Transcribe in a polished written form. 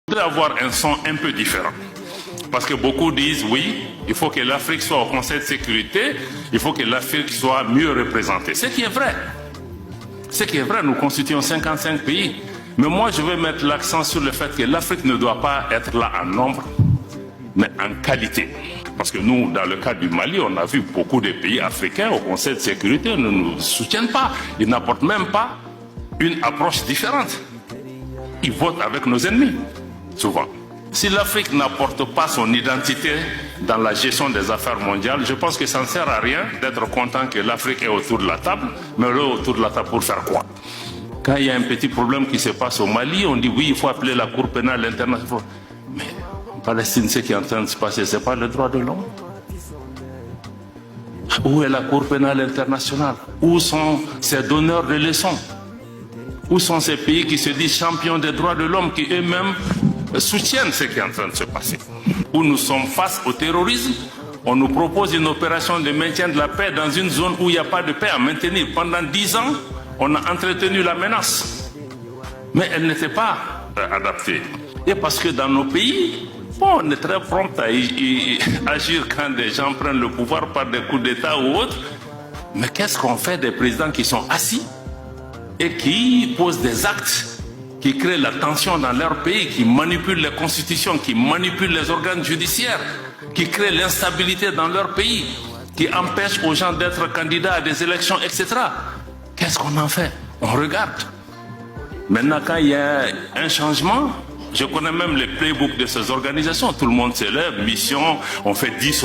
Je voudrais avoir un son un peu différent. Parce que beaucoup disent, oui, il faut que l'Afrique soit au Conseil de sécurité, il faut que l'Afrique soit mieux représentée. Ce qui est vrai. Ce qui est vrai, nous constituons 55 pays. Mais moi, je veux mettre l'accent sur le fait que l'Afrique ne doit pas être là en nombre, mais en qualité. Parce que nous, dans le cas du Mali, on a vu beaucoup de pays africains au Conseil de sécurité ne nous soutiennent pas. Ils n'apportent même pas une approche différente. Ils votent avec nos ennemis, souvent. Si l'Afrique n'apporte pas son identité dans la gestion des affaires mondiales, je pense que ça ne sert à rien d'être content que l'Afrique est autour de la table, mais là, autour de la table pour faire quoi? Quand il y a un petit problème qui se passe au Mali, on dit oui, il faut appeler la Cour pénale internationale. Mais en Palestine, ce qui est en train de se passer, ce n'est pas le droit de l'homme. Où est la Cour pénale internationale? Où sont ces donneurs de leçons? Où sont ces pays qui se disent champions des droits de l'homme, qui eux-mêmes soutiennent ce qui est en train de se passer? Où nous sommes face au terrorisme, on nous propose une opération de maintien de la paix dans une zone où il n'y a pas de paix à maintenir. Pendant 10 ans, on a entretenu la menace. Mais elle n'était pas adaptée. Et parce que dans nos pays, bon, on est très prompt à agir quand des gens prennent le pouvoir par des coups d'État ou autres. Mais qu'est-ce qu'on fait des présidents qui sont assis et qui posent des actes qui créent la tension dans leur pays, qui manipulent les constitutions, qui manipulent les organes judiciaires, qui créent l'instabilité dans leur pays, qui empêchent aux gens d'être candidats à des élections, etc. Qu'est-ce qu'on en fait? On regarde. Maintenant, quand il y a un changement, je connais même les playbooks de ces organisations. Tout le monde se lève, mission, on fait 10